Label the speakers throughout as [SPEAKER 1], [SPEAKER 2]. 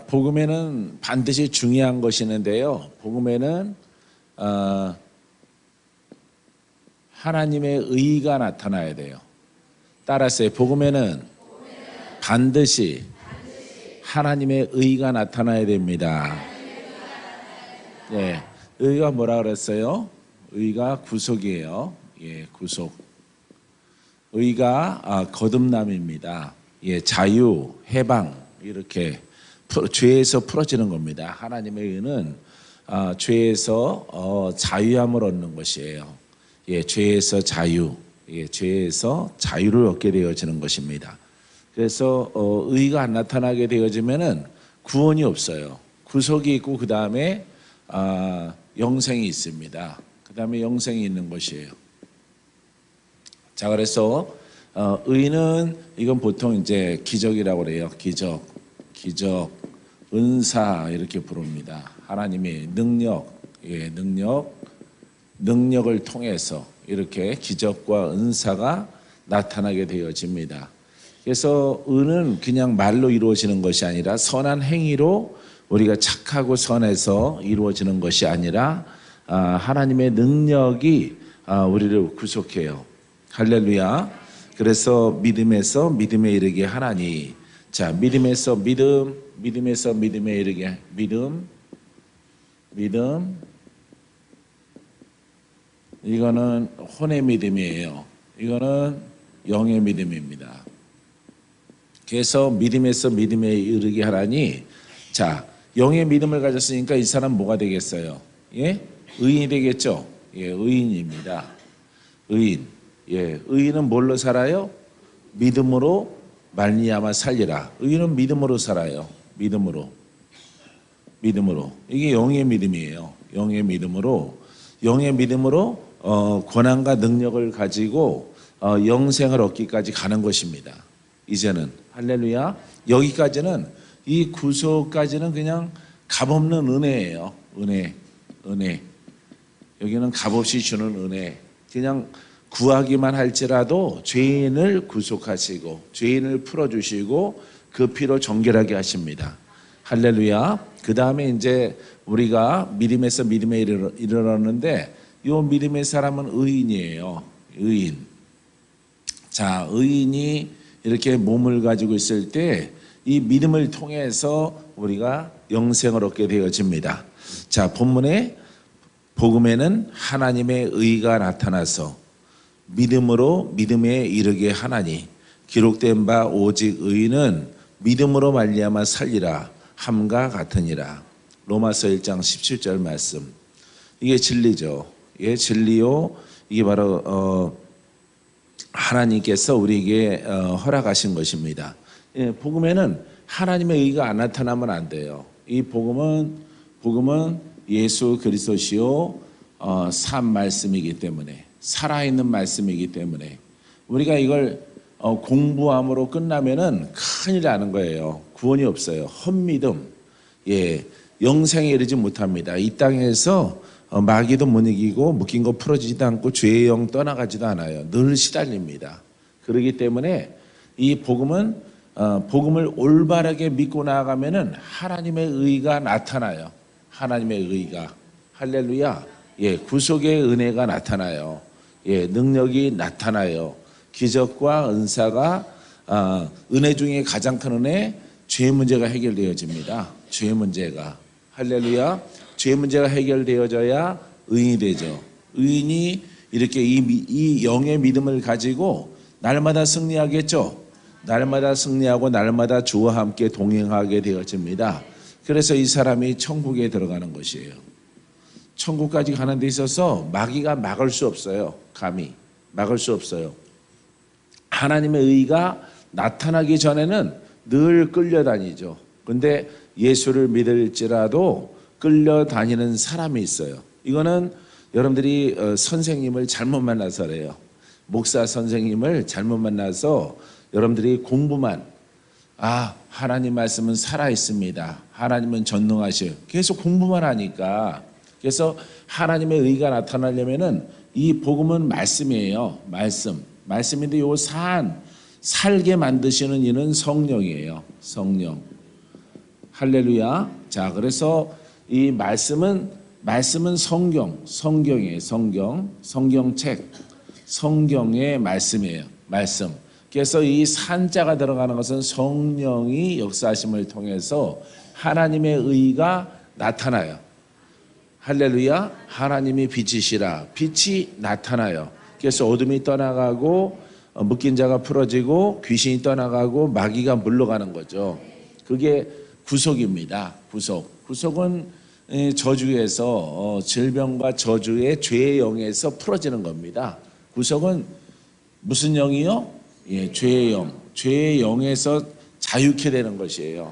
[SPEAKER 1] 복음에는 반드시 중요한 것이 있는데요. 복음에는 하나님의 의가 나타나야 돼요. 따라서 복음에는 반드시 하나님의 의가 나타나야 됩니다. 네, 의가 뭐라 그랬어요? 의가 구속이에요. 예, 구속. 의가 거듭남입니다. 예, 자유, 해방 이렇게 죄에서 풀어지는 겁니다. 하나님의 의는 죄에서 자유함을 얻는 것이에요. 예, 죄에서 자유, 예, 죄에서 자유를 얻게 되어지는 것입니다. 그래서 의가 안 나타나게 되어지면은 구원이 없어요. 구속이 있고 그 다음에 영생이 있습니다. 그 다음에 영생이 있는 것이에요. 자, 그래서 의는 이건 보통 이제 기적이라고 그래요. 기적, 은사 이렇게 부릅니다. 하나님의 능력, 예, 능력을 통해서 이렇게 기적과 은사가 나타나게 되어집니다. 그래서 의는 그냥 말로 이루어지는 것이 아니라 선한 행위로 우리가 착하고 선해서 이루어지는 것이 아니라 하나님의 능력이 우리를 구속해요. 할렐루야. 그래서 믿음에서 믿음에 이르게 하나니, 자, 믿음에서 믿음, 믿음에서 믿음에 이르게 믿음, 이거는 혼의 믿음이에요. 이거는 영의 믿음입니다. 그래서 믿음에서 믿음에 이르게 하라니, 자, 영의 믿음을 가졌으니까 이 사람 뭐가 되겠어요? 예? 의인이 되겠죠? 예, 의인입니다. 의인. 예, 의인은 뭘로 살아요? 믿음으로 말미암아 살리라. 의인은 믿음으로 살아요. 믿음으로. 이게 영의 믿음이에요. 영의 믿음으로 권한과 능력을 가지고 영생을 얻기까지 가는 것입니다. 이제는 할렐루야. 여기까지는, 이 구속까지는 그냥 값없는 은혜예요. 은혜. 여기는 값없이 주는 은혜. 그냥 구하기만 할지라도 죄인을 구속하시고 죄인을 풀어주시고 그 피로 정결하게 하십니다. 할렐루야. 그 다음에 이제 우리가 믿음에서 믿음에 이르렀는데, 이 믿음의 사람은 의인이에요. 의인. 자, 의인이 이렇게 몸을 가지고 있을 때 이 믿음을 통해서 우리가 영생을 얻게 되어집니다. 자, 본문에 복음에는 하나님의 의가 나타나서 믿음으로 믿음에 이르게 하나니, 기록된 바 오직 의인은 믿음으로 말미암아 살리라 함과 같으니라. 로마서 1장 17절 말씀. 이게 진리죠. 예, 진리요. 이게 바로 하나님께서 우리에게 허락하신 것입니다. 예, 복음에는 하나님의 의가 안 나타나면 안 돼요. 이 복음은 예수 그리스도시요 산 말씀이기 때문에, 살아있는 말씀이기 때문에 우리가 이걸 공부함으로 끝나면은 큰일 나는 거예요. 구원이 없어요. 헛믿음, 예, 영생에 이르지 못합니다. 이 땅에서 마귀도 못 이기고 묶인 거 풀어지지도 않고 죄의 영 떠나가지도 않아요. 늘 시달립니다. 그렇기 때문에 이 복음을 올바르게 믿고 나아가면은 하나님의 의가 나타나요. 하나님의 의가. 할렐루야. 예, 구속의 은혜가 나타나요. 예, 능력이 나타나요. 기적과 은사가 은혜 중에 가장 큰 은혜, 죄 문제가 해결되어집니다. 죄 문제가. 할렐루야. 죄 문제가 해결되어져야 의인이 되죠. 의인이 이렇게 이 영의 믿음을 가지고 날마다 승리하겠죠. 날마다 승리하고 날마다 주와 함께 동행하게 되어집니다. 그래서 이 사람이 천국에 들어가는 것이에요. 천국까지 가는 데 있어서 마귀가 막을 수 없어요. 감히 막을 수 없어요. 하나님의 의가 나타나기 전에는 늘 끌려다니죠. 근데 예수를 믿을지라도 끌려다니는 사람이 있어요. 이거는 여러분들이 선생님을 잘못 만나서 그래요. 목사 선생님을 잘못 만나서 여러분들이 공부만, 하나님 말씀은 살아있습니다. 하나님은 전능하셔요. 계속 공부만 하니까. 그래서 하나님의 의가 나타나려면은 이 복음은 말씀이에요. 말씀인데 요 살게 만드시는 이는 성령이에요. 성령. 할렐루야. 자, 그래서 이 말씀은 성경이에요. 성경책, 성경의 말씀이에요. 말씀. 그래서 이 산자가 들어가는 것은 성령이 역사하심을 통해서 하나님의 의가 나타나요. 할렐루야. 하나님이 빛이시라. 빛이 나타나요. 그래서 어둠이 떠나가고 묶인 자가 풀어지고 귀신이 떠나가고 마귀가 물러가는 거죠. 그게 구속입니다. 구속은 저주에서 질병과 저주의 죄의 영에서 풀어지는 겁니다. 구속은 무슨 영이요? 예, 죄의 영. 죄의 영에서 자유케 되는 것이에요.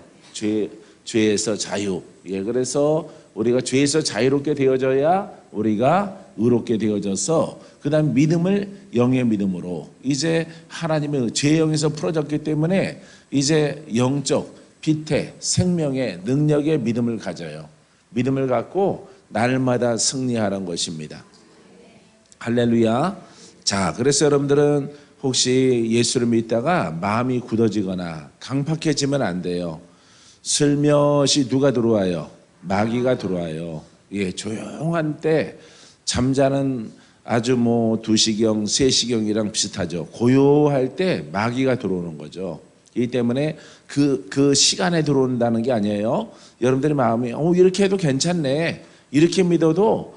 [SPEAKER 1] 죄에서 자유. 예, 그래서 우리가 죄에서 자유롭게 되어져야 우리가 의롭게 되어져서 그다음 믿음을 영의 믿음으로 이제 하나님의 죄의 영에서 풀어졌기 때문에 이제 영적 빛의 생명의 능력의 믿음을 가져요. 믿음을 갖고 날마다 승리하는 것입니다. 할렐루야. 자, 그래서 여러분들은 혹시 예수를 믿다가 마음이 굳어지거나 강팍해지면 안 돼요. 슬며시 누가 들어와요? 마귀가 들어와요. 예, 조용한 때 잠자는 아주 2시경, 3시경이랑 비슷하죠. 고요할 때 마귀가 들어오는 거죠. 이 때문에 그 시간에 들어온다는 게 아니에요. 여러분들의 마음이 이렇게 해도 괜찮네. 이렇게 믿어도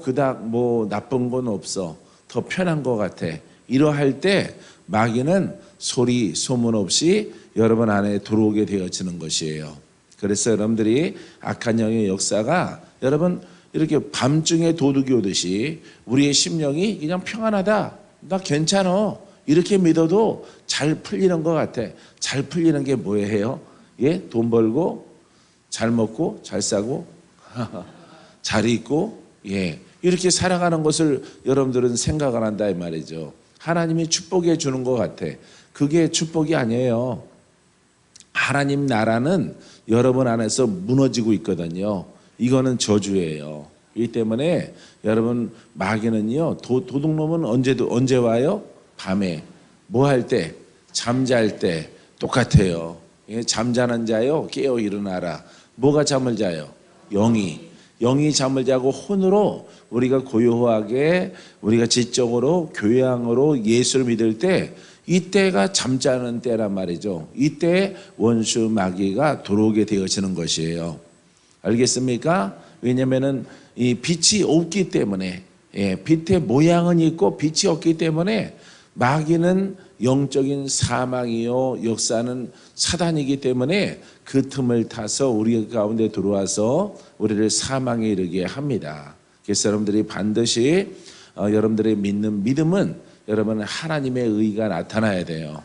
[SPEAKER 1] 그닥 나쁜 건 없어. 더 편한 것 같아. 이러할 때 마귀는 소리 소문 없이 여러분 안에 들어오게 되어지는 것이에요. 그래서 여러분들이 악한 영의 역사가 여러분 이렇게 밤중에 도둑이 오듯이 우리의 심령이 그냥 평안하다. 나 괜찮아. 이렇게 믿어도 잘 풀리는 것 같아. 잘 풀리는 게 뭐예요? 예? 돈 벌고 잘 먹고 잘 싸고 잘 입고 예. 이렇게 살아가는 것을 여러분들은 생각을 한다 이 말이죠. 하나님이 축복해 주는 것 같아. 그게 축복이 아니에요. 하나님 나라는 여러분 안에서 무너지고 있거든요. 이거는 저주예요. 이 때문에 여러분 마귀는요. 도둑놈은 언제 와요? 밤에. 뭐 할 때? 잠잘 때 똑같아요. 예, 잠자는 자요 깨어 일어나라. 뭐가 잠을 자요? 영이 잠을 자고 혼으로 우리가 고요하게 우리가 지적으로 교양으로 예수를 믿을 때 이때가 잠자는 때란 말이죠. 이때 원수 마귀가 들어오게 되어지는 것이에요. 알겠습니까? 왜냐하면은 이 빛이 없기 때문에 빛의 모양은 있고 빛이 없기 때문에 마귀는 영적인 사망이요 역사는 사단이기 때문에 그 틈을 타서 우리 가운데 들어와서 우리를 사망에 이르게 합니다. 그래서 여러분들이 반드시 여러분들의 믿는 믿음은 여러분 하나님의 의가 나타나야 돼요.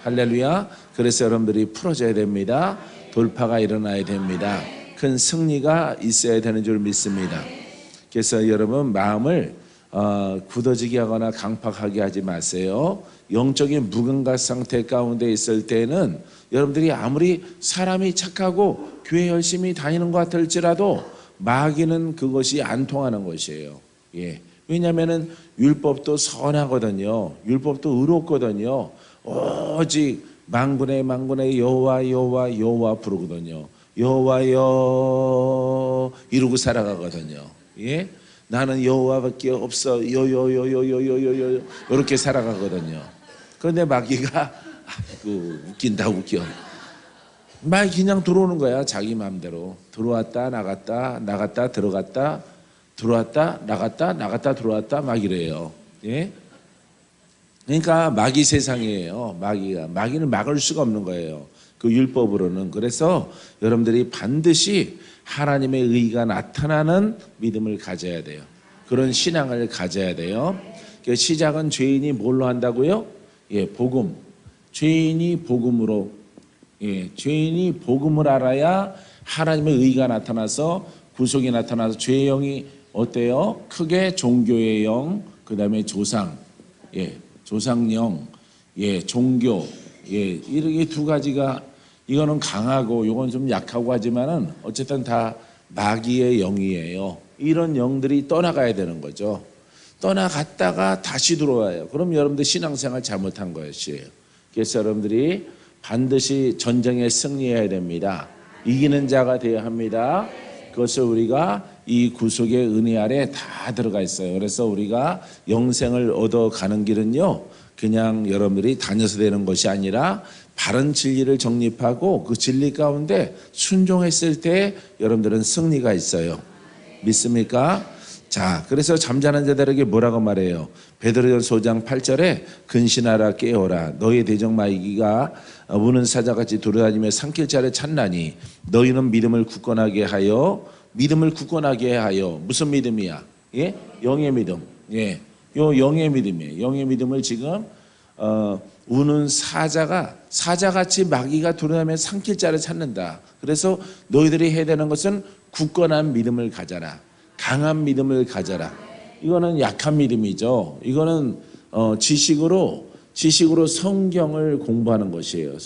[SPEAKER 1] 할렐루야. 그래서 여러분들이 풀어져야 됩니다. 돌파가 일어나야 됩니다. 큰 승리가 있어야 되는 줄 믿습니다. 그래서 여러분 마음을 굳어지게 하거나 강팍하게 하지 마세요. 영적인 무감각 상태 가운데 있을 때는 여러분들이 아무리 사람이 착하고 교회 열심히 다니는 것 같을지라도 마귀는 그것이 안 통하는 것이에요. 예. 왜냐하면 율법도 선하거든요. 율법도 의롭거든요. 오직 만군의 여호와 부르거든요. 여호와여 이러고 살아가거든요. 예? 나는 여호와밖에 없어. 요요요요요요요 이렇게 살아가거든요. 그런데 마귀가 웃긴다 웃겨. 막 그냥 들어오는 거야. 자기 마음대로 들어왔다 나갔다 들어갔다 들어왔다 나갔다 들어왔다 막 이래요. 예? 그러니까 마귀 세상이에요. 마귀는 막을 수가 없는 거예요. 그 율법으로는. 그래서 여러분들이 반드시 하나님의 의가 나타나는 믿음을 가져야 돼요. 그런 신앙을 가져야 돼요. 시작은 죄인이 뭘로 한다고요? 예, 복음. 죄인이 복음으로. 예, 죄인이 복음을 알아야 하나님의 의가 나타나서 구속이 나타나서 죄의 영이 어때요? 크게 종교의 영, 그 다음에 조상, 예, 조상령, 예, 종교, 예, 이렇게 두 가지가 이거는 강하고 이건 좀 약하고 하지만은 어쨌든 다 마귀의 영이에요. 이런 영들이 떠나가야 되는 거죠. 떠나갔다가 다시 들어와요. 그럼 여러분들 신앙생활 잘못한 것이에요. 그래서 여러분들이 반드시 전쟁에 승리해야 됩니다. 이기는 자가 되어야 합니다. 그것을 우리가 이 구속의 은혜 아래 다 들어가 있어요. 그래서 우리가 영생을 얻어가는 길은요, 그냥 여러분들이 다녀서 되는 것이 아니라 바른 진리를 정립하고 그 진리 가운데 순종했을 때 여러분들은 승리가 있어요. 믿습니까? 자, 그래서 잠자는 자들에게 뭐라고 말해요? 베드로전서 5장 8절에 근신하라 깨어라 너희 대적 마귀가 우는 사자같이 돌아다니며 삼킬 자를 찾나니 너희는 믿음을 굳건하게 하여 무슨 믿음이야? 예? 영의 믿음. 예. 요 영의 믿음이에요. 영의 믿음을 지금 우는 사자같이 마귀가 돌아다니며 삼킬 자를 찾는다. 그래서 너희들이 해야 되는 것은 굳건한 믿음을 가져라. 강한 믿음을 가져라. 이거는 약한 믿음이죠. 이거는 지식으로 성경을 공부하는 것이에요.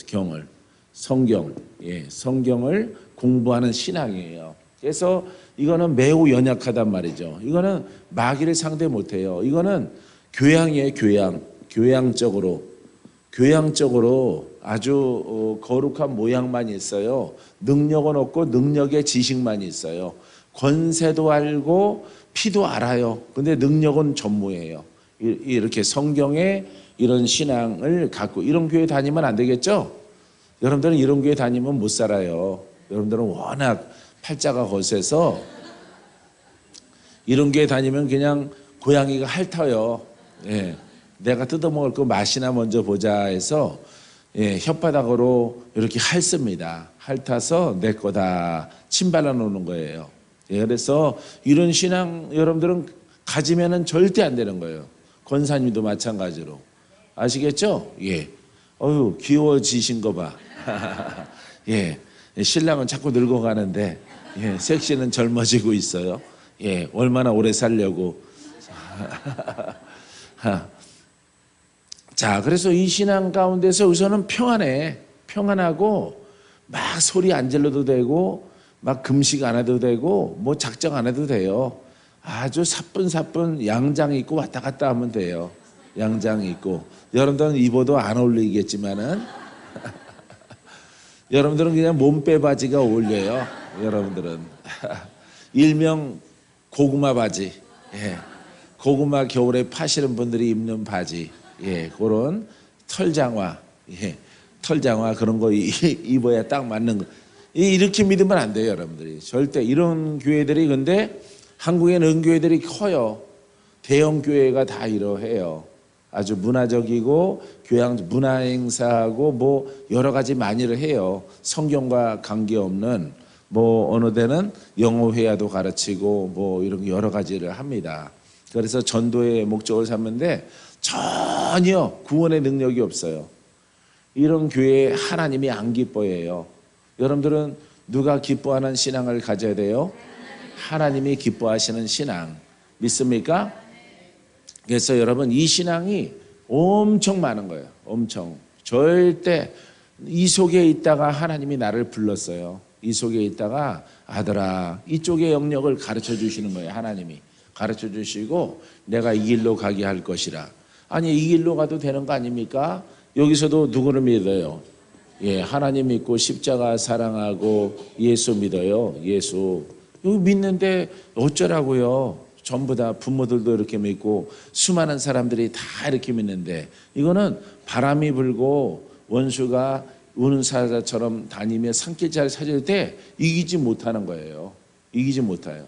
[SPEAKER 1] 성경을 공부하는 신앙이에요. 그래서 이거는 매우 연약하단 말이죠. 이거는 마귀를 상대 못해요. 이거는 교양이에요. 교양적으로 아주 거룩한 모양만 있어요. 능력은 없고 능력의 지식만 있어요. 권세도 알고 피도 알아요. 근데 능력은 전무예요. 이렇게 성경에 이런 신앙을 갖고 이런 교회 다니면 안 되겠죠? 여러분들은 이런 교회 다니면 못 살아요. 여러분들은 워낙 팔자가 거세서 이런 교회 다니면 그냥 고양이가 핥아요. 예. 내가 뜯어먹을 거 맛이나 먼저 보자 해서 혓바닥으로 이렇게 핥습니다. 핥아서 내 거다 침발라 놓는 거예요. 그래서 이런 신앙 여러분들은 가지면은 절대 안 되는 거예요. 권사님도 마찬가지로. 아시겠죠? 예. 어휴, 귀여워지신 거 봐. 예. 신랑은 자꾸 늙어가는데, 예. 섹시는 젊어지고 있어요. 예. 얼마나 오래 살려고. 자, 그래서 이 신앙 가운데서 우선은 평안하고, 막 소리 안 질러도 되고, 막 금식 안 해도 되고, 뭐 작정 안 해도 돼요. 아주 사뿐사뿐 양장 입고 왔다 갔다 하면 돼요. 양장 입고. 여러분들은 입어도 안 어울리겠지만은, 여러분들은 그냥 몸빼 바지가 어울려요. 여러분들은. 일명 고구마 바지. 예. 고구마 겨울에 파시는 분들이 입는 바지. 예. 그런 털장화. 예. 털장화 그런 거 입어야 딱 맞는 거. 이렇게 믿으면 안 돼요, 여러분들이. 절대 이런 교회들이 근데 한국에는 은교회들이 커요. 대형 교회가 다 이러해요. 아주 문화적이고 문화 행사하고 뭐 여러 가지 많이를 해요. 성경과 관계없는 뭐 어느 데는 영어 회화도 가르치고 뭐 이런 여러 가지를 합니다. 그래서 전도의 목적을 삼는데 전혀 구원의 능력이 없어요. 이런 교회에 하나님이 안 기뻐해요. 여러분들은 누가 기뻐하는 신앙을 가져야 돼요? 하나님이 기뻐하시는 신앙. 믿습니까? 그래서 여러분 이 신앙이 엄청 많은 거예요. 엄청. 절대 이 속에 있다가 하나님이 나를 불렀어요. 이 속에 있다가 아들아 이쪽의 영역을 가르쳐 주시는 거예요. 하나님이 가르쳐 주시고 내가 이 길로 가게 할 것이라. 아니 이 길로 가도 되는 거 아닙니까? 여기서도 누구를 믿어요? 예, 하나님 믿고 십자가 사랑하고 예수 믿어요. 예수. 여기 믿는데 어쩌라고요? 전부 다 부모들도 이렇게 믿고 수많은 사람들이 다 이렇게 믿는데 이거는 바람이 불고 원수가 우는 사자처럼 다니며 산길자를 찾을 때 이기지 못하는 거예요. 이기지 못해요.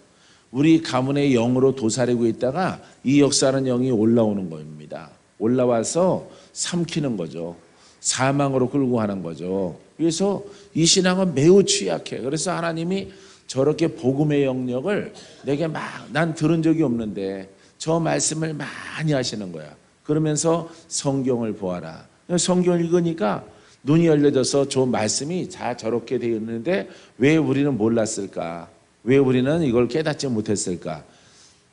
[SPEAKER 1] 우리 가문의 영으로 도사리고 있다가 이 역사는 영이 올라오는 겁니다. 올라와서 삼키는 거죠. 사망으로 끌고 가는 거죠. 그래서 이 신앙은 매우 취약해. 그래서 하나님이 저렇게 복음의 영역을 내게 난 들은 적이 없는데 저 말씀을 많이 하시는 거야. 그러면서 성경을 보아라. 성경을 읽으니까 눈이 열려져서 저 말씀이 다 저렇게 되어 있는데 왜 우리는 몰랐을까? 왜 우리는 이걸 깨닫지 못했을까?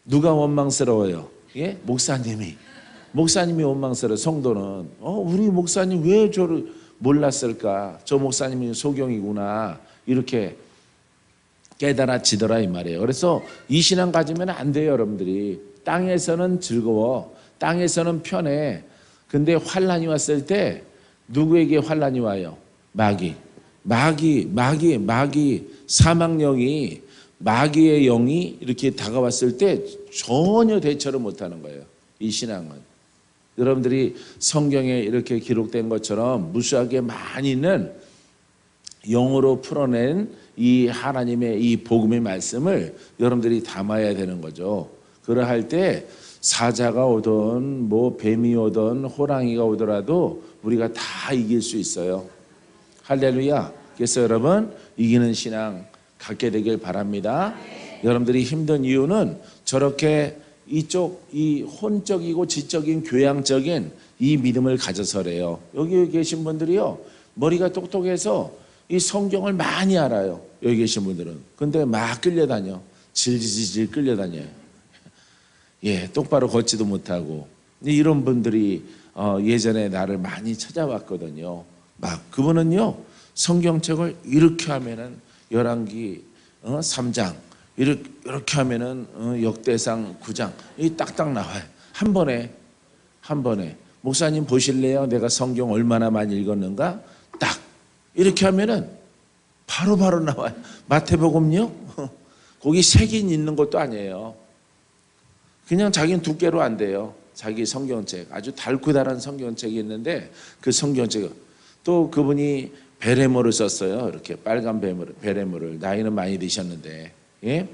[SPEAKER 1] 누가 원망스러워요? 예? 목사님이 원망스러워. 성도는 우리 목사님 왜 저를 몰랐을까? 저 목사님이 소경이구나. 이렇게 깨달아지더라 이 말이에요. 그래서 이 신앙 가지면 안 돼요, 여러분들이. 땅에서는 즐거워. 땅에서는 편해. 근데 환란이 왔을 때 누구에게 환란이 와요? 마귀. 마귀 사망령이 마귀의 영이 이렇게 다가왔을 때 전혀 대처를 못하는 거예요. 이 신앙은. 여러분들이 성경에 이렇게 기록된 것처럼 무수하게 많이는 영어로 풀어낸 이 하나님의 이 복음의 말씀을 여러분들이 담아야 되는 거죠. 그러할 때 사자가 오든 뭐 뱀이 오든 호랑이가 오더라도 우리가 다 이길 수 있어요. 할렐루야. 그래서 여러분 이기는 신앙 갖게 되길 바랍니다. 여러분들이 힘든 이유는 저렇게 이쪽 이 혼적이고 지적인 교양적인 이 믿음을 가져서래요. 여기 계신 분들이요 머리가 똑똑해서 이 성경을 많이 알아요. 여기 계신 분들은. 근데 막 끌려다녀. 질질질 끌려다녀요. 예, 똑바로 걷지도 못하고. 이런 분들이 예전에 나를 많이 찾아왔거든요. 막 그분은요 성경책을 이렇게 하면은 열왕기 3장 이렇게 하면은 역대상 9장 이 딱딱 나와요. 한 번에 목사님 보실래요? 내가 성경 얼마나 많이 읽었는가? 딱 이렇게 하면은 바로 나와요. 마태복음요? 거기 색인 있는 것도 아니에요. 그냥 자기는 두께로 안 돼요. 자기 성경책 아주 달고달한 성경책이 있는데 그 성경책 또 그분이 베레모를 썼어요. 이렇게 빨간 베레모를 나이는 많이 드셨는데 예?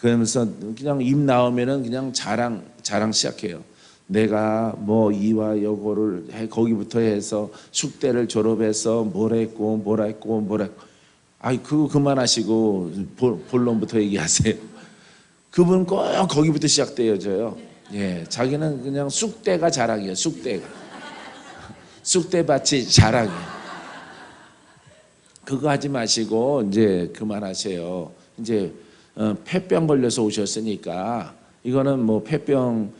[SPEAKER 1] 그러면서 그냥 입 나오면은 그냥 자랑 시작해요. 내가 뭐 이와 여고를 거기부터 해서 숙대를 졸업해서 뭘 했고. 아이 그거 그만하시고 본론부터 얘기하세요. 그분 꼭 거기부터 시작되어져요. 예, 자기는 그냥 쑥대가 자랑이에요. 쑥대밭이 자랑이에요. 그거 하지 마시고 이제 그만하세요. 이제 폐병 걸려서 오셨으니까 이거는 뭐 폐병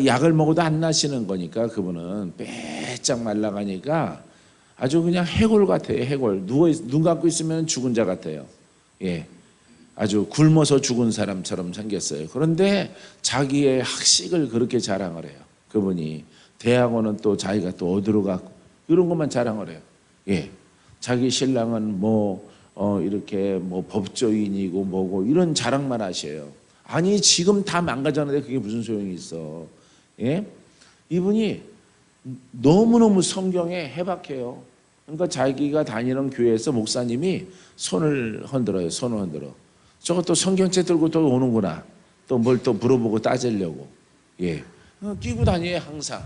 [SPEAKER 1] 약을 먹어도 안 나시는 거니까 그분은 빼짝 말라가니까 아주 그냥 해골 같아요. 해골. 눈 감고 있으면 죽은 자 같아요. 예, 아주 굶어서 죽은 사람처럼 생겼어요. 그런데 자기의 학식을 그렇게 자랑을 해요. 그분이 대학원은 또 자기가 또 어디로 갔고 이런 것만 자랑을 해요. 예, 자기 신랑은 이렇게 뭐 법조인이고 뭐고 이런 자랑만 하셔요. 아니 지금 다 망가졌는데 그게 무슨 소용이 있어? 예? 이분이 너무너무 성경에 해박해요. 그러니까 자기가 다니는 교회에서 목사님이 손을 흔들어요. 저것도 성경책 들고 또 오는구나. 또 뭘 또 물어보고 따지려고. 예, 끼고 다녀요 항상.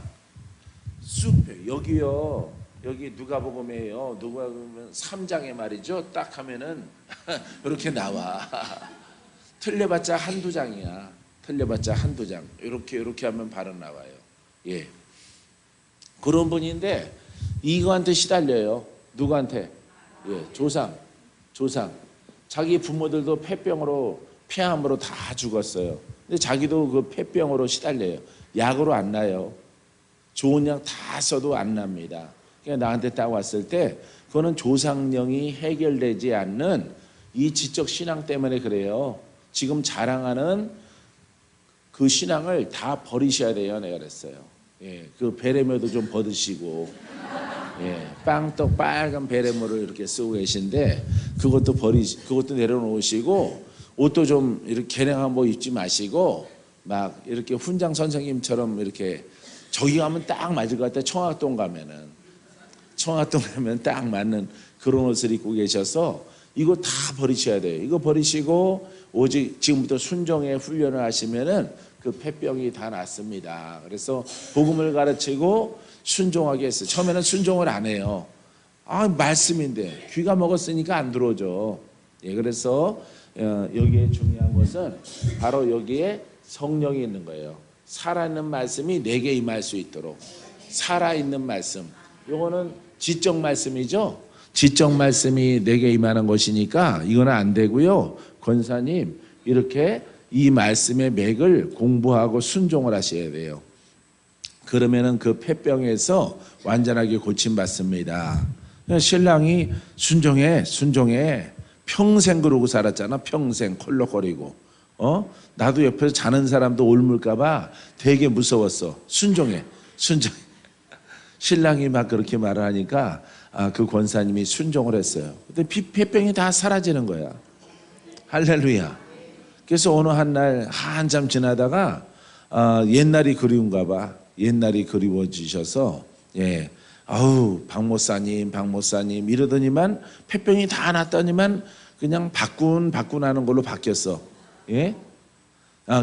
[SPEAKER 1] 여기요. 여기 누가복음이에요. 누가복음 3장에 말이죠. 딱 하면은 이렇게 나와. 틀려봤자 한두 장이야. 한두 장. 이렇게 하면 바로 나와요. 예. 그런 분인데 이거한테 시달려요. 누구한테? 예, 조상. 자기 부모들도 폐암으로 다 죽었어요. 근데 자기도 그 폐병으로 시달려요. 약으로 안 나요. 좋은 약 다 써도 안 납니다. 그러니까 나한테 딱 왔을 때 그거는 조상령이 해결되지 않는 이 지적 신앙 때문에 그래요. 지금 자랑하는 그 신앙을 다 버리셔야 돼요. 내가 그랬어요. 예, 그 베레모도 좀 벗으시고, 예, 빵떡 빨간 베레모를 이렇게 쓰고 계신데 그것도 내려놓으시고 옷도 좀 이렇게 개량한 거 입지 마시고 막 이렇게 훈장 선생님처럼 이렇게 저기 가면 딱 맞을 것 같아. 청학동 가면 딱 맞는 그런 옷을 입고 계셔서 이거 다 버리셔야 돼요. 이거 버리시고 오직 지금부터 순종의 훈련을 하시면은 그 폐병이 다 낫습니다. 그래서 복음을 가르치고 순종하게 했어요. 처음에는 순종을 안 해요. 말씀인데 귀가 먹었으니까 안 들어오죠. 예, 그래서 여기에 중요한 것은 바로 여기에 성령이 있는 거예요. 살아있는 말씀이 내게 임할 수 있도록. 살아있는 말씀. 이거는 지적 말씀이죠. 지적 말씀이 내게 임하는 것이니까 이거는 안 되고요. 권사님 이렇게 이 말씀의 맥을 공부하고 순종을 하셔야 돼요. 그러면은 그 폐병에서 완전하게 고침받습니다. 신랑이 순종해 평생 그러고 살았잖아. 평생 콜록거리고. 나도 옆에서 자는 사람도 옮을까봐 되게 무서웠어. 순종해. 신랑이 막 그렇게 말을 하니까 그 권사님이 순종을 했어요. 근데 폐병이 다 사라지는 거야. 할렐루야. 그래서 어느 한 날 한참 지나다가 옛날이 그리운가 봐. 옛날이 그리워지셔서 아우 박 목사님 이러더니만 폐병이 다 났더니만 그냥 바꾼 하는 걸로 바뀌었어. 예?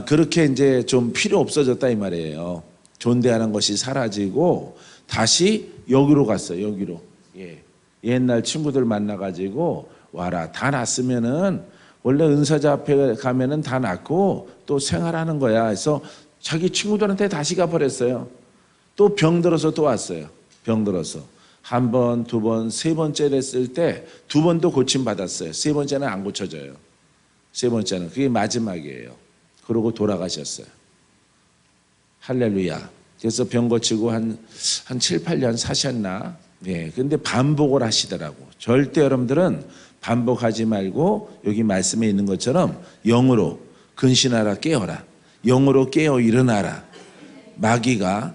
[SPEAKER 1] 그렇게 이제 좀 필요 없어졌다 이 말이에요. 존대하는 것이 사라지고 다시 여기로 갔어요. 여기로. 옛날 친구들 만나가지고 와라. 다 났으면은 원래 은사자 앞에 가면은 다 났고 또 생활하는 거야. 그래서 자기 친구들한테 다시 가버렸어요. 또 병들어서 또 왔어요. 병들어서 한 번, 두 번, 세 번째 됐을 때 두 번도 고침 받았어요. 세 번째는 안 고쳐져요. 세 번째는 그게 마지막이에요. 그러고 돌아가셨어요. 할렐루야. 그래서 병 고치고 한 7, 8년 사셨나? 근데 반복을 하시더라고. 절대 여러분들은 반복하지 말고 여기 말씀에 있는 것처럼 영으로 근신하라 깨어라. 영으로 깨어 일어나라. 마귀가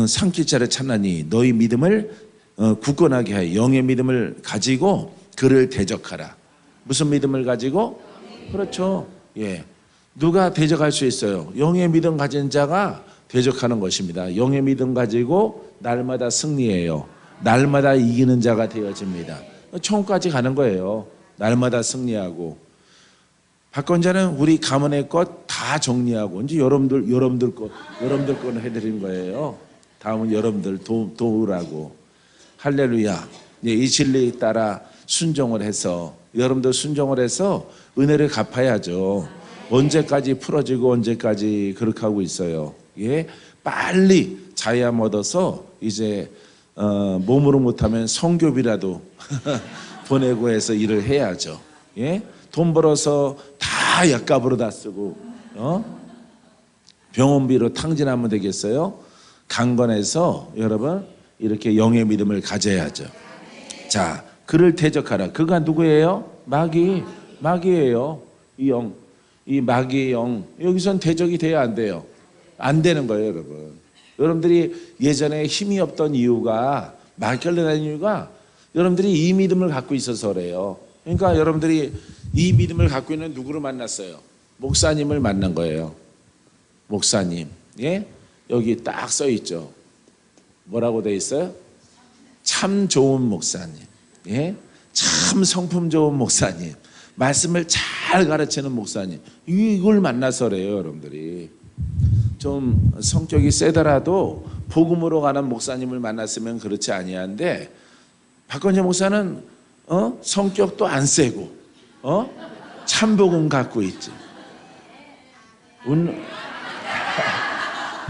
[SPEAKER 1] 산길자를 찾나니 너희 믿음을 굳건하게 하여 영의 믿음을 가지고 그를 대적하라. 무슨 믿음을 가지고? 그렇죠. 누가 대적할 수 있어요? 영의 믿음 가진 자가 대적하는 것입니다. 영의 믿음 가지고 날마다 승리해요. 날마다 이기는 자가 되어집니다. 천국까지 가는 거예요. 날마다 승리하고. 박권자는 우리 가문의 것 다 정리하고 이제 여러분들 거는 해드린 거예요. 다음은 여러분들 도우라고. 할렐루야. 이 진리에 따라 순종을 해서 여러분들 순종을 해서 은혜를 갚아야죠. 언제까지 풀어지고 언제까지 그렇게 하고 있어요. 빨리 자유함 얻어서 이제 몸으로 못하면 성교비라도 보내고 해서 일을 해야죠. 돈 벌어서 다 약값으로 다 쓰고 병원비로 탕진하면 되겠어요? 강건해서 여러분 이렇게 영의 믿음을 가져야죠. 자, 그를 대적하라. 그가 누구예요? 마귀예요. 이 마귀의 영. 여기선 대적이 돼야 안 돼요. 안 되는 거예요, 여러분. 여러분들이 예전에 힘이 없던 이유가 마귀를 내는 이유가 여러분들이 이 믿음을 갖고 있어서 그래요. 그러니까 여러분들이 이 믿음을 갖고 있는 누구를 만났어요? 목사님을 만난 거예요. 목사님. 여기 딱 써 있죠. 뭐라고 돼 있어요? 참 좋은 목사님. 참 성품 좋은 목사님. 말씀을 잘 가르치는 목사님. 이걸 만나서 그래요, 여러분들이. 좀 성격이 세더라도 복음으로 가는 목사님을 만났으면 그렇지 아니한데 박건재 목사는 성격도 안 세고 참 복음 갖고 있지.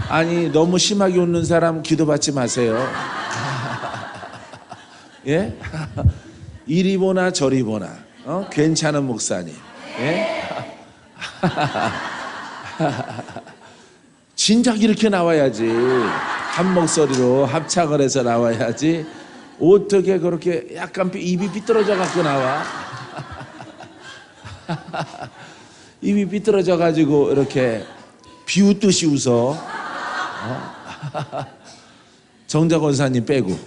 [SPEAKER 1] 아니 너무 심하게 웃는 사람 기도받지 마세요. 이리 보나 저리 보나 괜찮은 목사님. 진작 이렇게 나와야지. 한 목소리로 합창을 해서 나와야지. 어떻게 그렇게 약간 입이 삐뚤어져 갖고 나와? 입이 삐뚤어져 가지고 이렇게 비웃듯이 웃어. 정자 권사님 빼고.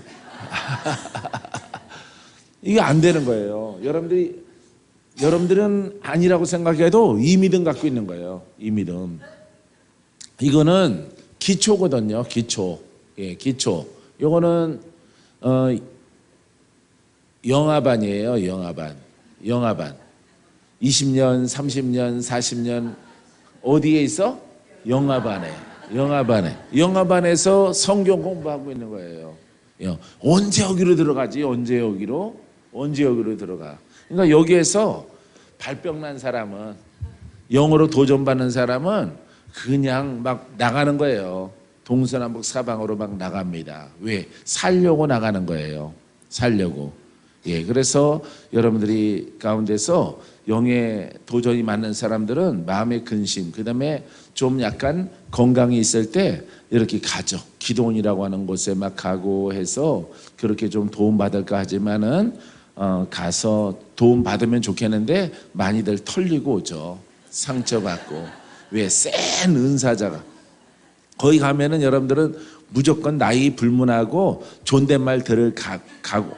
[SPEAKER 1] 이게 안 되는 거예요. 여러분들은 아니라고 생각해도 이 믿음 갖고 있는 거예요. 이 믿음. 이거는 기초거든요. 기초. 기초. 요거는 영아반이에요. 영아반. 20년, 30년, 40년 어디에 있어? 영아반에서 성경 공부하고 있는 거예요. 언제 여기로 들어가지? 언제 여기로 들어가? 그러니까 여기에서 발병난 사람은 영으로 도전받는 사람은 그냥 막 나가는 거예요. 동서남북 사방으로 막 나갑니다. 왜? 살려고 나가는 거예요. 살려고. 그래서 여러분들이 가운데서 영의 도전이 맞는 사람들은 마음의 근심, 그 다음에 좀 약간 건강이 있을 때 이렇게 가죠. 기도원이라고 하는 곳에 막 가고 해서 그렇게 좀 도움받을까 하지만은 가서 도움받으면 좋겠는데 많이들 털리고 오죠. 상처받고. 왜? 센 은사자가. 거기 가면은 여러분들은 무조건 나이 불문하고 존댓말 들을 가고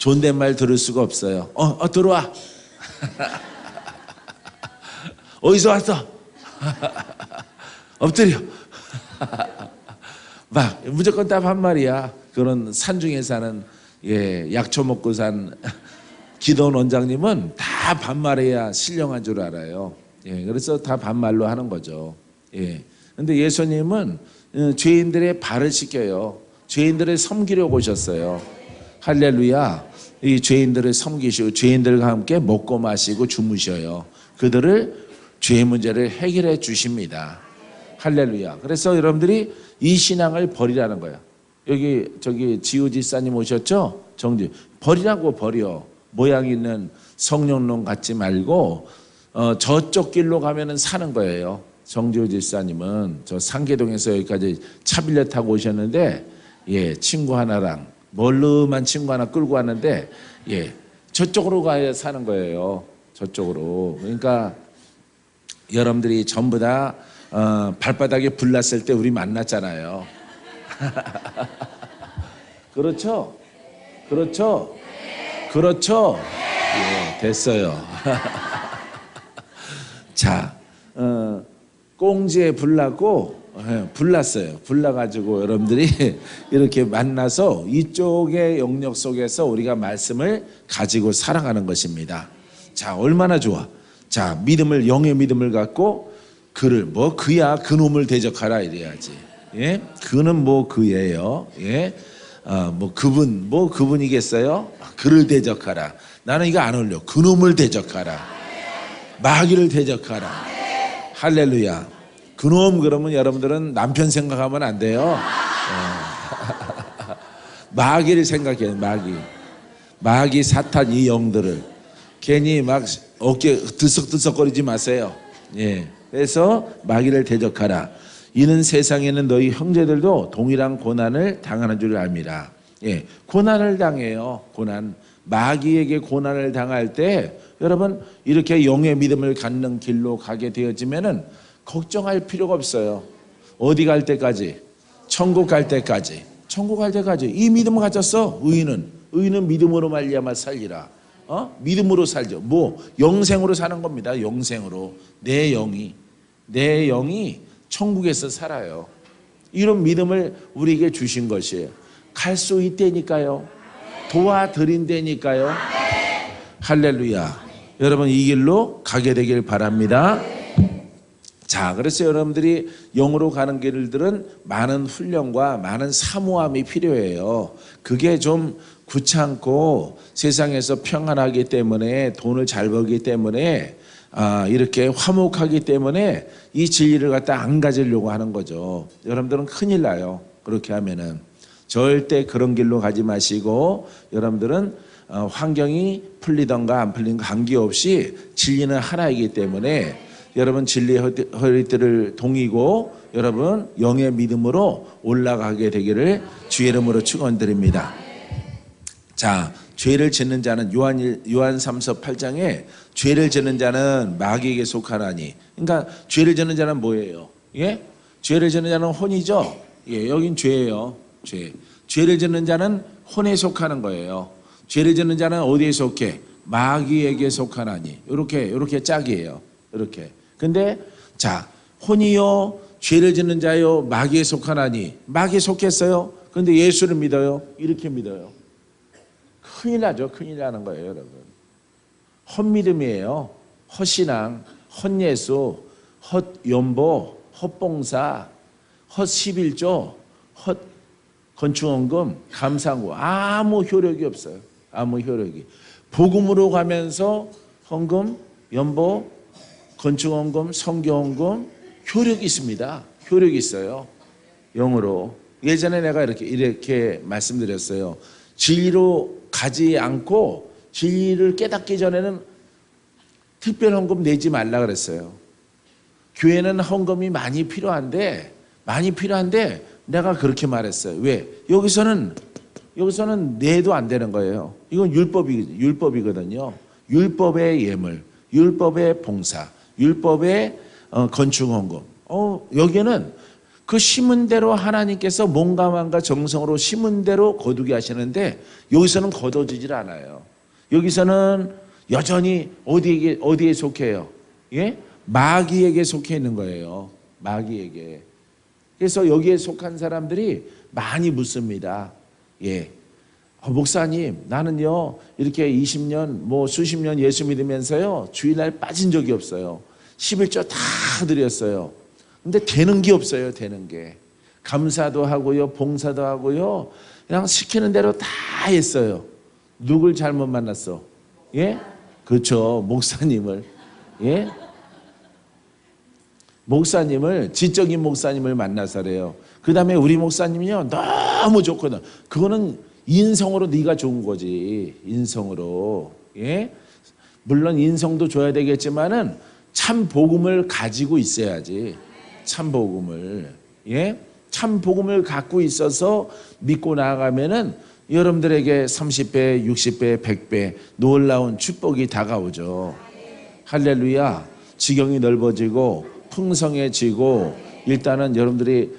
[SPEAKER 1] 존댓말 들을 수가 없어요. 들어와. 어디서 왔어? 엎드려. 막 무조건 딱 한 말이야. 그런 산중에 사는 약초 먹고 산 기도원 원장님은 다 반말해야 신령한 줄 알아요. 그래서 다 반말로 하는 거죠. 근데 예수님은 죄인들의 발을 씻겨요. 죄인들을 섬기려고 오셨어요. 할렐루야. 이 죄인들을 섬기시고 죄인들과 함께 먹고 마시고 주무셔요. 그들을 죄의 문제를 해결해 주십니다. 할렐루야. 그래서 여러분들이 이 신앙을 버리라는 거야. 저기 지우 지사님 오셨죠? 정지. 버리라고 버려. 모양 있는 성령론 갖지 말고 저쪽 길로 가면은 사는 거예요. 정지우 지사님은 저 상계동에서 여기까지 차빌려 타고 오셨는데 친구 하나랑 멀름한 친구 하나 끌고 왔는데 저쪽으로 가야 사는 거예요. 저쪽으로. 그러니까 여러분들이 전부 다 발바닥에 불 났을 때 우리 만났잖아요. 그렇죠? 그렇죠? 그렇죠? 됐어요. 자, 꽁지에 불 났고 불났어요. 불나가지고 여러분들이 이렇게 만나서 이쪽의 영역 속에서 우리가 말씀을 가지고 살아가는 것입니다. 자, 얼마나 좋아. 자, 믿음을, 영의 믿음을 갖고 그를 그야 그놈을 대적하라 이래야지. 그는 그예요. 그분이겠어요? 그를 대적하라. 나는 이거 안 어울려. 그놈을 대적하라. 마귀를 대적하라. 할렐루야. 그놈 그러면 여러분들은 남편 생각하면 안 돼요. 마귀를 생각해요. 마귀 사탄 이 영들을 괜히 막 어깨 들썩들썩거리지 마세요. 그래서 마귀를 대적하라. 이는 세상에는 너희 형제들도 동일한 고난을 당하는 줄 압니다. 고난을 당해요. 고난. 마귀에게 고난을 당할 때 여러분 이렇게 영의 믿음을 갖는 길로 가게 되어지면은 걱정할 필요가 없어요. 어디 갈 때까지? 천국 갈 때까지. 천국 갈 때까지 이 믿음을 가졌어. 의인은 믿음으로 말미암아 살리라. 믿음으로 살죠. 영생으로 사는 겁니다. 영생으로. 내 영이 천국에서 살아요. 이런 믿음을 우리에게 주신 것이에요. 갈 수 있다니까요. 도와드린다니까요. 할렐루야. 여러분 이 길로 가게 되길 바랍니다. 자, 그래서 여러분들이 영으로 가는 길들은 많은 훈련과 많은 사모함이 필요해요. 그게 좀 귀찮고 세상에서 평안하기 때문에 돈을 잘 벌기 때문에 이렇게 화목하기 때문에 이 진리를 갖다 안 가지려고 하는 거죠. 여러분들은 큰일 나요. 그렇게 하면은 절대 그런 길로 가지 마시고 여러분들은 환경이 풀리던가 안 풀리던가 관계없이 진리는 하나이기 때문에 여러분 진리의 허리띠를 동이고 여러분 영의 믿음으로 올라가게 되기를 주의 이름으로 축원드립니다. 자, 죄를 짓는 자는 요한 3서 8장에 죄를 짓는 자는 마귀에게 속하나니. 그러니까 죄를 짓는 자는 뭐예요? 죄를 짓는 자는 혼이죠. 여긴 죄예요. 죄를 짓는 자는 혼에 속하는 거예요. 죄를 짓는 자는 어디에 속해? 마귀에게 속하나니. 이렇게 짝이에요. 이렇게. 근데 자, 혼이요 죄를 짓는 자요 마귀에 속하나니. 마귀에 속했어요. 근데 예수를 믿어요. 이렇게 믿어요. 큰일 나죠. 큰일 나는 거예요, 여러분. 헛믿음이에요. 헛신앙, 헛예수, 헛연보, 헛봉사, 헛11조, 헛건축원금, 감상구. 아무 효력이 없어요. 아무 효력이. 복음으로 가면서 헌금, 연보, 건축원금, 성교원금 효력이 있습니다. 효력이 있어요. 영으로. 예전에 내가 이렇게 말씀드렸어요. 진리로 가지 않고 진리를 깨닫기 전에는 특별 헌금 내지 말라 그랬어요. 교회는 헌금이 많이 필요한데 내가 그렇게 말했어요. 왜? 여기서는 내도 안 되는 거예요. 이건 율법이거든요. 율법의 예물, 율법의 봉사, 율법의 건축 헌금. 여기는 그 심은 대로 하나님께서 몸과 정성으로 심은 대로 거두게 하시는데 여기서는 거둬지질 않아요. 여기서는 여전히 어디에 속해요? 예? 마귀에게 속해 있는 거예요. 마귀에게. 그래서 여기에 속한 사람들이 많이 묻습니다. 예. 목사님, 나는요, 이렇게 20년, 수십 년 예수 믿으면서요, 주일날 빠진 적이 없어요. 11조 다 드렸어요. 근데 되는 게 없어요, 되는 게. 감사도 하고요, 봉사도 하고요, 그냥 시키는 대로 다 했어요. 누굴 잘못 만났어? 예? 그렇죠, 목사님을. 예? 목사님을, 지적인 목사님을 만나서래요. 그 다음에 우리 목사님이요, 너무 좋거든. 그거는 인성으로 네가 좋은 거지. 인성으로. 예? 물론 인성도 줘야 되겠지만은 참 복음을 가지고 있어야지. 참 복음을. 예? 참 복음을 갖고 있어서 믿고 나아가면은 여러분들에게 30배, 60배, 100배 놀라운 축복이 다가오죠. 할렐루야. 지경이 넓어지고 풍성해지고 일단은 여러분들이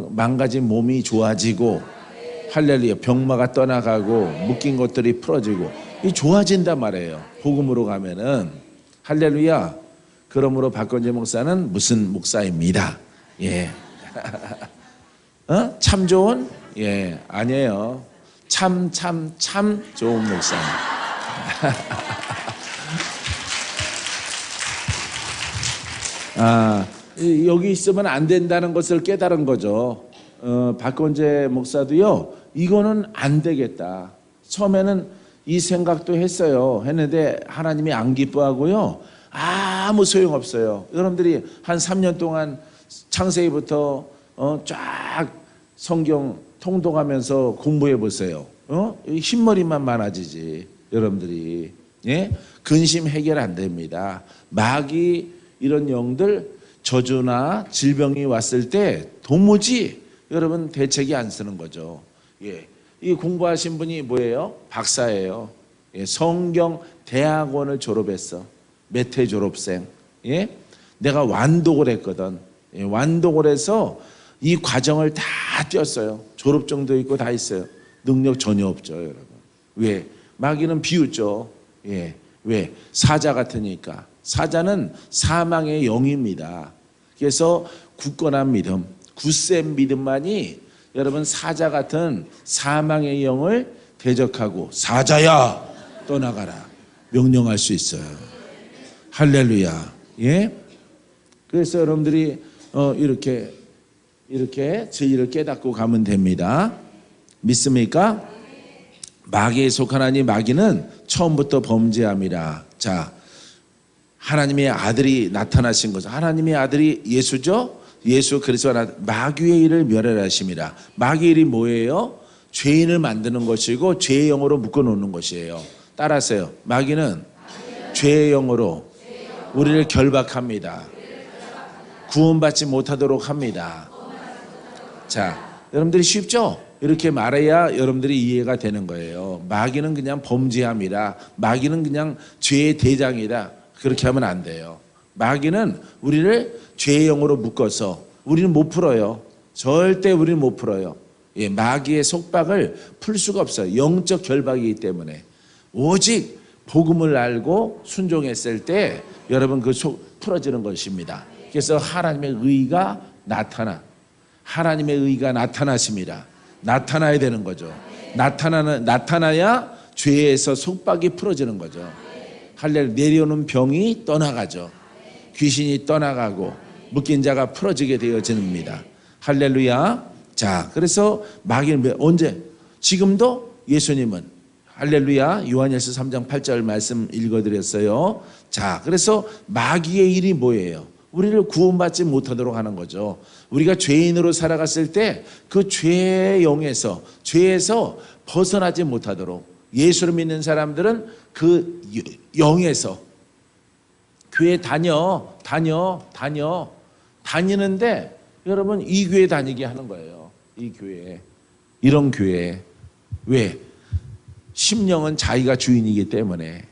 [SPEAKER 1] 망가진 몸이 좋아지고 할렐루야. 병마가 떠나가고 묶인 것들이 풀어지고 이 좋아진단 말이에요. 복음으로 가면은. 할렐루야. 그러므로 박건재 목사는 무슨 목사입니다. 예. 참 좋은? 예, 아니에요. 참 좋은 목사님. 여기 있으면 안 된다는 것을 깨달은 거죠. 박건재 목사도요, 이거는 안 되겠다. 처음에는 이 생각도 했는데 하나님이 안 기뻐하고요, 아무 소용없어요. 여러분들이 한 3년 동안 창세기부터 쫙 성경 통독하면서 공부해 보세요. 흰머리만 많아지지, 여러분들이. 예? 근심 해결 안 됩니다. 마귀 이런 영들 저주나 질병이 왔을 때 도무지 여러분 대책이 안 쓰는 거죠. 예. 이 공부하신 분이 뭐예요? 박사예요. 예. 성경 대학원을 졸업했어. 몇 회 졸업생. 예. 내가 완독을 했거든. 예. 완독을 해서 이 과정을 다 뛰었어요. 졸업증도 있고 다 있어요. 능력 전혀 없죠, 여러분. 왜? 마귀는 비웃죠. 예. 왜? 사자 같으니까. 사자는 사망의 영입니다. 그래서 굳건한 믿음, 굳센 믿음만이 여러분 사자 같은 사망의 영을 대적하고 사자야 떠나가라 명령할 수 있어요. 할렐루야. 예? 그래서 여러분들이 이렇게 진리를 깨닫고 가면 됩니다. 믿습니까? 마귀에 속하나니 마귀는 처음부터 범죄함이라. 자, 하나님의 아들이 나타나신 거죠. 하나님의 아들이 예수죠. 예수 그리스도가 마귀의 일을 멸하심이라. 마귀의 일이 뭐예요? 죄인을 만드는 것이고 죄의 영으로 묶어놓는 것이에요. 따라하세요. 마귀는 죄의 영으로 우리를 결박합니다. 구원받지 못하도록 합니다. 자, 여러분들이 쉽죠? 이렇게 말해야 여러분들이 이해가 되는 거예요. 마귀는 그냥 범죄함이라. 마귀는 그냥 죄의 대장이다. 그렇게 하면 안 돼요. 마귀는 우리를 죄의 영으로 묶어서 우리는 못 풀어요. 절대 우리는 못 풀어요. 예, 마귀의 속박을 풀 수가 없어요. 영적 결박이기 때문에. 오직 복음을 알고 순종했을 때 여러분 그 속 풀어지는 것입니다. 그래서 하나님의 의가 하나님의 의가 나타나십니다. 나타나야 되는 거죠. 나타나야 죄에서 속박이 풀어지는 거죠. 할렐루야. 내려오는 병이 떠나가죠. 귀신이 떠나가고 묶인 자가 풀어지게 되어집니다. 할렐루야. 자, 그래서 마귀는 언제? 지금도 예수님은 할렐루야. 요한일서 3장 8절 말씀 읽어드렸어요. 자, 그래서 마귀의 일이 뭐예요? 우리를 구원받지 못하도록 하는 거죠. 우리가 죄인으로 살아갔을 때 그 죄의 영에서 죄에서 벗어나지 못하도록 예수를 믿는 사람들은 그 영에서 교회 다니는데 여러분 이 교회 다니게 하는 거예요. 이 교회, 이런 교회. 왜? 심령은 자기가 주인이기 때문에.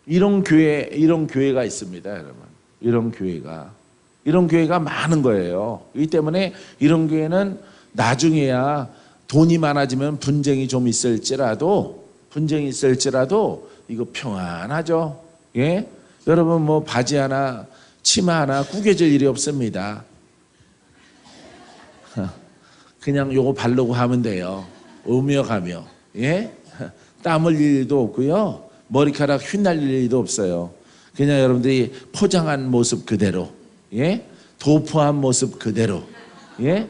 [SPEAKER 1] 이런 교회가 있습니다, 여러분. 이런 교회가. 이런 교회가 많은 거예요. 이 때문에 이런 교회는 나중에야 돈이 많아지면 분쟁이 있을지라도 이거 평안하죠. 예? 여러분 뭐 바지 하나 치마 하나 구겨질 일이 없습니다. 그냥 요거 바르고 하면 돼요. 오며 가며. 예? 땀 흘릴 일도 없고요. 머리카락 휘날릴 일도 없어요. 그냥 여러분들이 포장한 모습 그대로, 예? 도포한 모습 그대로, 예?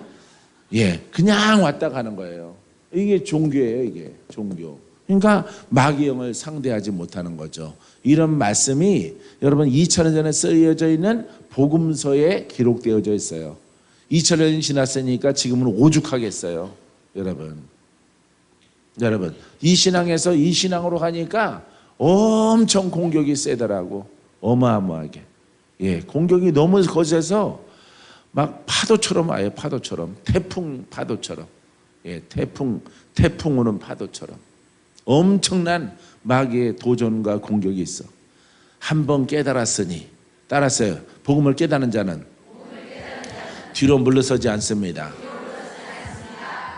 [SPEAKER 1] 예, 그냥 왔다 가는 거예요. 이게 종교예요, 이게 종교. 그러니까 마귀 영을 상대하지 못하는 거죠. 이런 말씀이 여러분 2000년 전에 쓰여져 있는 복음서에 기록되어져 있어요. 2000년이 지났으니까 지금은 오죽하겠어요, 여러분. 이 신앙에서 이 신앙으로 가니까 엄청 공격이 세더라고. 어마어마하게. 예, 공격이 너무 거세서 막 파도처럼 와요. 파도처럼. 태풍 파도처럼. 예, 태풍 오는 파도처럼. 엄청난 마귀의 도전과 공격이 있어. 한번 깨달았으니 따랐어요. 복음을 깨닫는 자는 뒤로 물러서지 않습니다.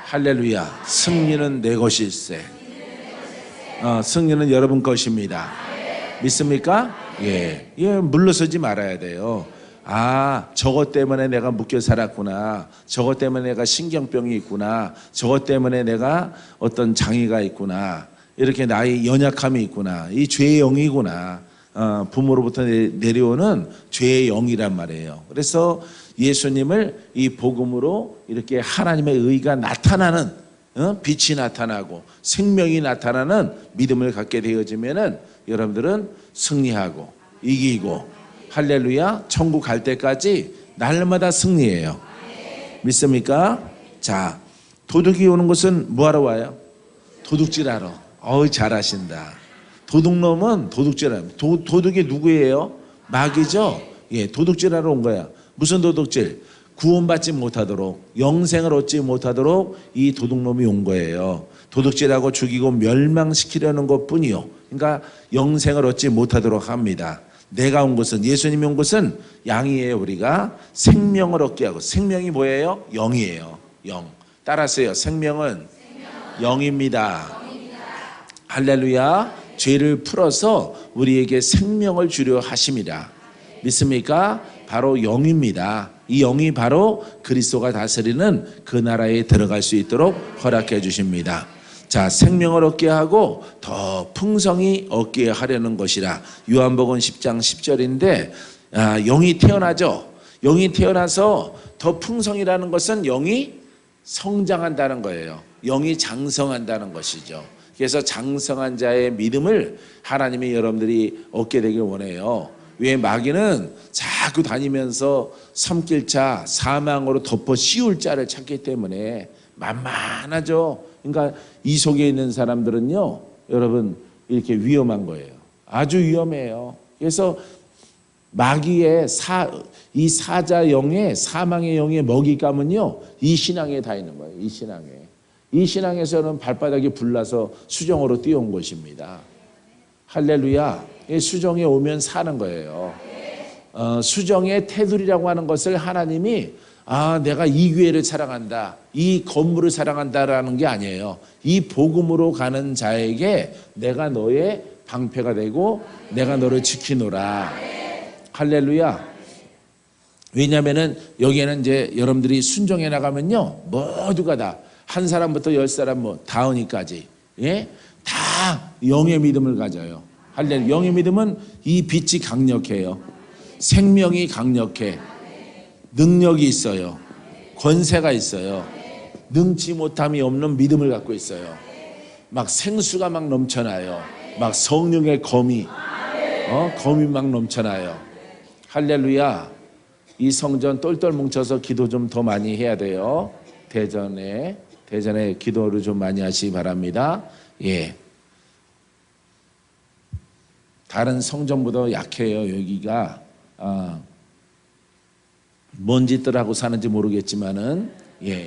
[SPEAKER 1] 할렐루야. 승리는 내 것일세. 승리는 여러분 것입니다. 믿습니까? 예, 물러서지 말아야 돼요. 아, 저것 때문에 내가 묶여 살았구나. 저것 때문에 내가 신경병이 있구나. 저것 때문에 내가 어떤 장애가 있구나. 이렇게 나의 연약함이 있구나. 이 죄의 영이구나. 부모로부터 내려오는 죄의 영이란 말이에요. 그래서 예수님을 이 복음으로 이렇게 하나님의 의가 나타나는, 빛이 나타나고 생명이 나타나는 믿음을 갖게 되어지면은 여러분들은 승리하고 이기고, 할렐루야, 천국 갈 때까지 날마다 승리해요. 믿습니까? 자, 도둑이 오는 것은 뭐하러 와요? 도둑질하러. 잘하신다. 도둑놈은 도둑질하러. 도둑이 누구예요? 마귀죠? 예, 도둑질하러 온 거야. 무슨 도둑질? 구원받지 못하도록, 영생을 얻지 못하도록 이 도둑놈이 온 거예요. 도둑질하고 죽이고 멸망시키려는 것뿐이요. 그러니까 영생을 얻지 못하도록 합니다. 내가 온 것은, 예수님이 온 것은 양이에요. 우리가 생명을 얻게 하고. 생명이 뭐예요? 영이에요. 영. 따라서요. 생명은 영입니다. 할렐루야. 죄를 풀어서 우리에게 생명을 주려 하심이라. 믿습니까? 바로 영입니다. 이 영이 바로 그리스도가 다스리는 그 나라에 들어갈 수 있도록 허락해 주십니다. 자, 생명을 얻게 하고 더 풍성히 얻게 하려는 것이라. 요한복음 10장 10절인데 영이 태어나죠. 영이 태어나서 더 풍성이라는 것은 영이 성장한다는 거예요. 영이 장성한다는 것이죠. 그래서 장성한 자의 믿음을 하나님이 여러분들이 얻게 되길 원해요. 왜? 마귀는 자꾸 다니면서 섬길자, 사망으로 덮어 씌울 자를 찾기 때문에 만만하죠. 그러니까 이 속에 있는 사람들은요, 여러분, 이렇게 위험한 거예요. 아주 위험해요. 그래서 마귀의 이 사자 영의, 사망의 영의 먹잇감은요, 이 신앙에 다 있는 거예요. 이 신앙에. 이 신앙에서는 발바닥이 불나서 수정으로 뛰어온 것입니다. 할렐루야. 수정에 오면 사는 거예요. 수정의 테두리라고 하는 것을 하나님이 내가 이 교회를 사랑한다, 이 건물을 사랑한다라는 게 아니에요. 이 복음으로 가는 자에게 내가 너의 방패가 되고 내가 너를 지키노라. 할렐루야. 왜냐하면은 여기에는 이제 여러분들이 순종해 나가면요, 모두가 다 한 사람부터 10사람 다은이까지, 예? 다 영의 믿음을 가져요. 할렐루야. 영의 믿음은 이 빛이 강력해요. 생명이 강력해. 능력이 있어요. 권세가 있어요. 능치 못함이 없는 믿음을 갖고 있어요. 막 생수가 막 넘쳐나요. 막 성령의 검이 막 넘쳐나요. 할렐루야. 이 성전 똘똘 뭉쳐서 기도 좀 더 많이 해야 돼요. 대전에 기도를 좀 많이 하시기 바랍니다. 예. 다른 성전보다 약해요. 여기가 뭔 짓들 하고 사는지 모르겠지만은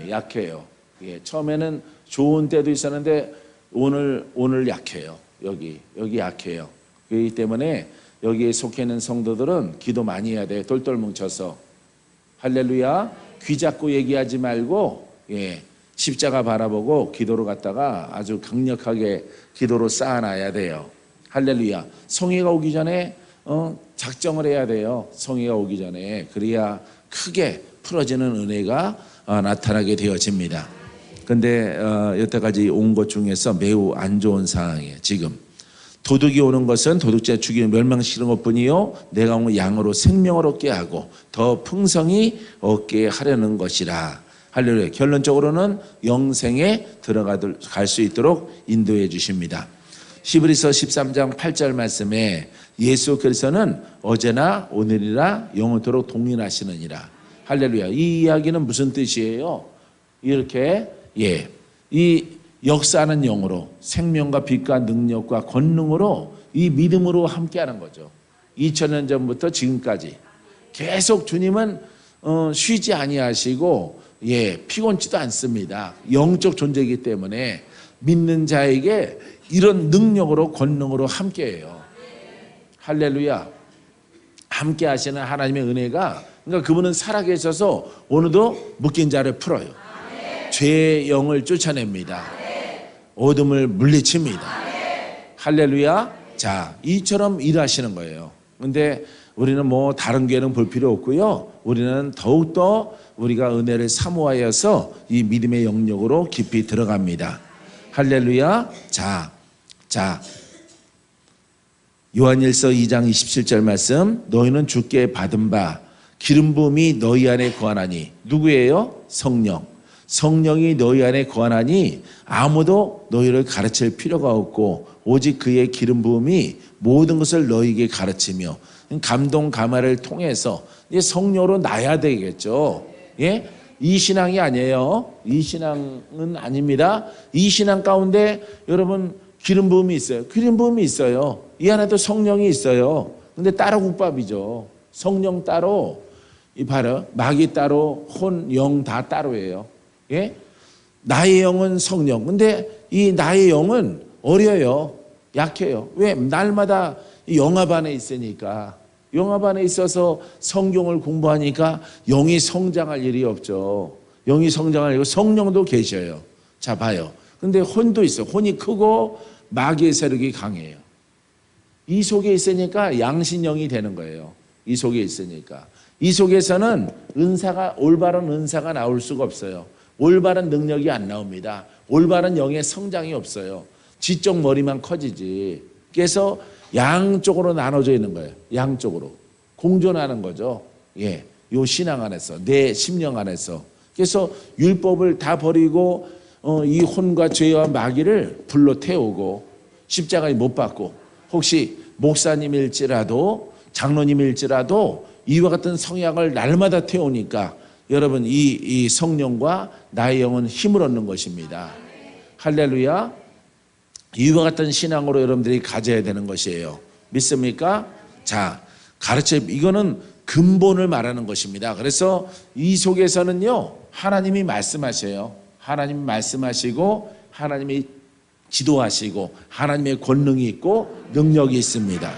[SPEAKER 1] 약해요. 예, 처음에는 좋은 때도 있었는데 오늘 약해요. 여기 약해요. 그렇기 때문에 여기에 속해 있는 성도들은 기도 많이 해야 돼. 똘똘 뭉쳐서. 할렐루야. 귀 잡고 얘기하지 말고 십자가 바라보고 기도로 갔다가 아주 강력하게 기도로 쌓아놔야 돼요. 할렐루야. 성회가 오기 전에 작정을 해야 돼요. 성회가 오기 전에. 그래야 크게 풀어지는 은혜가 나타나게 되어집니다. 근데 여태까지 온 것 중에서 매우 안 좋은 상황이에요. 지금 도둑이 오는 것은 도둑질 죽이는 멸망시키는 것뿐이요 내가 온 양으로 생명을 얻게 하고 더 풍성히 얻게 하려는 것이라. 할렐루야. 결론적으로는 영생에 들어갈 수 있도록 인도해 주십니다. 히브리서 13장 8절 말씀에 예수 그리스도는 어제나 오늘이라 영원토록 동일하시느니라. 할렐루야. 이 이야기는 무슨 뜻이에요? 이렇게 이 역사하는 영으로 생명과 빛과 능력과 권능으로 이 믿음으로 함께하는 거죠. 2000년 전부터 지금까지 계속 주님은 쉬지 아니하시고 피곤치도 않습니다. 영적 존재이기 때문에 믿는 자에게 이런 능력으로 권능으로 함께해요. 할렐루야. 함께하시는 하나님의 은혜가 그러니까 그분은 살아계셔서 오늘도 묶인 자를 풀어요. 죄의 영을 쫓아냅니다. 어둠을 물리칩니다. 할렐루야. 자, 이처럼 일하시는 거예요. 근데 우리는 뭐 다른 교회는 볼 필요 없고요. 우리는 더욱더 우리가 은혜를 사모하여서 이 믿음의 영역으로 깊이 들어갑니다. 할렐루야. 자, 요한일서 2장 27절 말씀. 너희는 주께 받은 바 기름 부음이 너희 안에 거하나니. 누구예요? 성령. 성령이 너희 안에 거하나니 아무도 너희를 가르칠 필요가 없고 오직 그의 기름 부음이 모든 것을 너희에게 가르치며. 감동 감화를 통해서 이제 성령으로 나야 되겠죠. 이 신앙이 아니에요. 이 신앙은 아닙니다. 이 신앙 가운데 여러분 기름 부음이 있어요. 기름 부음이 있어요. 이 안에도 성령이 있어요. 근데 따로 국밥이죠. 성령 따로, 이 바로 마귀 따로, 혼, 영 다 따로예요. 나의 영은 성령. 근데 이 나의 영은 어려요. 약해요. 왜? 날마다 영합 안에 있으니까. 영합 안에 있어서 성경을 공부하니까 영이 성장할 일이 없죠. 영이 성장할 일이 성령도 계셔요. 자, 봐요. 근데 혼도 있어요. 혼이 크고 마귀의 세력이 강해요. 이 속에 있으니까 양신영이 되는 거예요. 이 속에 있으니까. 이 속에서는 은사가, 올바른 은사가 나올 수가 없어요. 올바른 능력이 안 나옵니다. 올바른 영의 성장이 없어요. 지적 머리만 커지지. 그래서 양쪽으로 나눠져 있는 거예요. 양쪽으로. 공존하는 거죠. 요 신앙 안에서, 내 심령 안에서. 그래서 율법을 다 버리고 이 혼과 죄와 마귀를 불로 태우고 십자가에 못 박고 혹시 목사님일지라도 장로님일지라도 이와 같은 성향을 날마다 태우니까 여러분 이 성령과 나의 영은 힘을 얻는 것입니다. 할렐루야. 이와 같은 신앙으로 여러분들이 가져야 되는 것이에요. 믿습니까? 자, 이거는 근본을 말하는 것입니다. 그래서 이 속에서는요, 하나님이 말씀하셔요. 하나님이 말씀하시고, 하나님이 지도하시고, 하나님의 권능이 있고, 능력이 있습니다.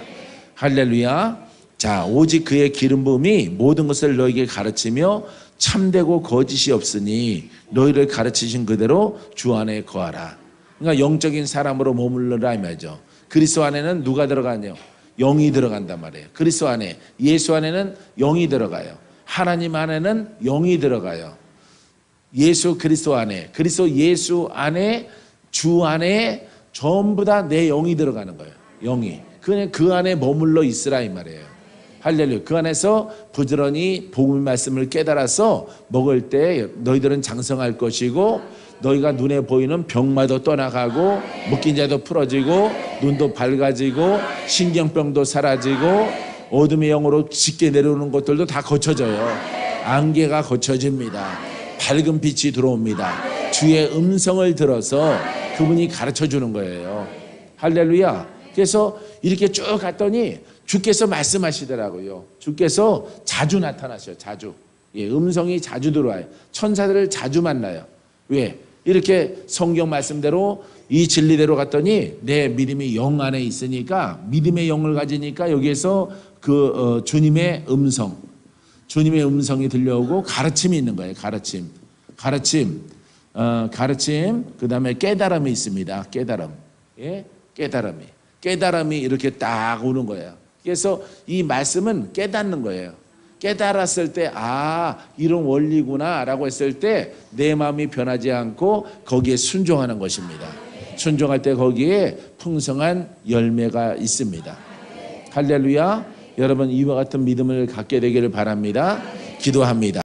[SPEAKER 1] 할렐루야. 자, 오직 그의 기름 부음이 모든 것을 너에게 가르치며 참되고 거짓이 없으니 너희를 가르치신 그대로 주 안에 거하라. 그러니까 영적인 사람으로 머물러라 이 말이죠. 그리스도 안에는 누가 들어가냐? 영이 들어간단 말이에요. 그리스도 안에, 예수 안에는 영이 들어가요. 하나님 안에는 영이 들어가요. 예수 그리스도 안에, 그리스도 예수 안에, 주 안에 전부 다 내 영이 들어가는 거예요. 영이. 그냥 그 안에 머물러 있으라 이 말이에요. 할렐루야. 그 안에서 부지런히 복음의 말씀을 깨달아서 먹을 때 너희들은 장성할 것이고 너희가 눈에 보이는 병마도 떠나가고 묶인 자도 풀어지고 눈도 밝아지고 신경병도 사라지고 어둠의 영으로 짙게 내려오는 것들도 다 거쳐져요. 안개가 거쳐집니다. 밝은 빛이 들어옵니다. 주의 음성을 들어서 그분이 가르쳐 주는 거예요. 할렐루야. 그래서 이렇게 쭉 갔더니 주께서 말씀하시더라고요. 주께서 자주 나타나셔요. 자주. 음성이 자주 들어와요. 천사들을 자주 만나요. 왜? 이렇게 성경 말씀대로 이 진리대로 갔더니 내 믿음이 영 안에 있으니까 믿음의 영을 가지니까 여기에서 주님의 음성, 주님의 음성이 들려오고 가르침이 있는 거예요. 가르침. 그다음에 깨달음이 있습니다. 깨달음. 예? 깨달음이 이렇게 딱 오는 거예요. 그래서 이 말씀은 깨닫는 거예요. 깨달았을 때 이런 원리구나라고 했을 때 내 마음이 변하지 않고 거기에 순종하는 것입니다. 순종할 때 거기에 풍성한 열매가 있습니다. 할렐루야. 여러분 이와 같은 믿음을 갖게 되기를 바랍니다. 기도합니다.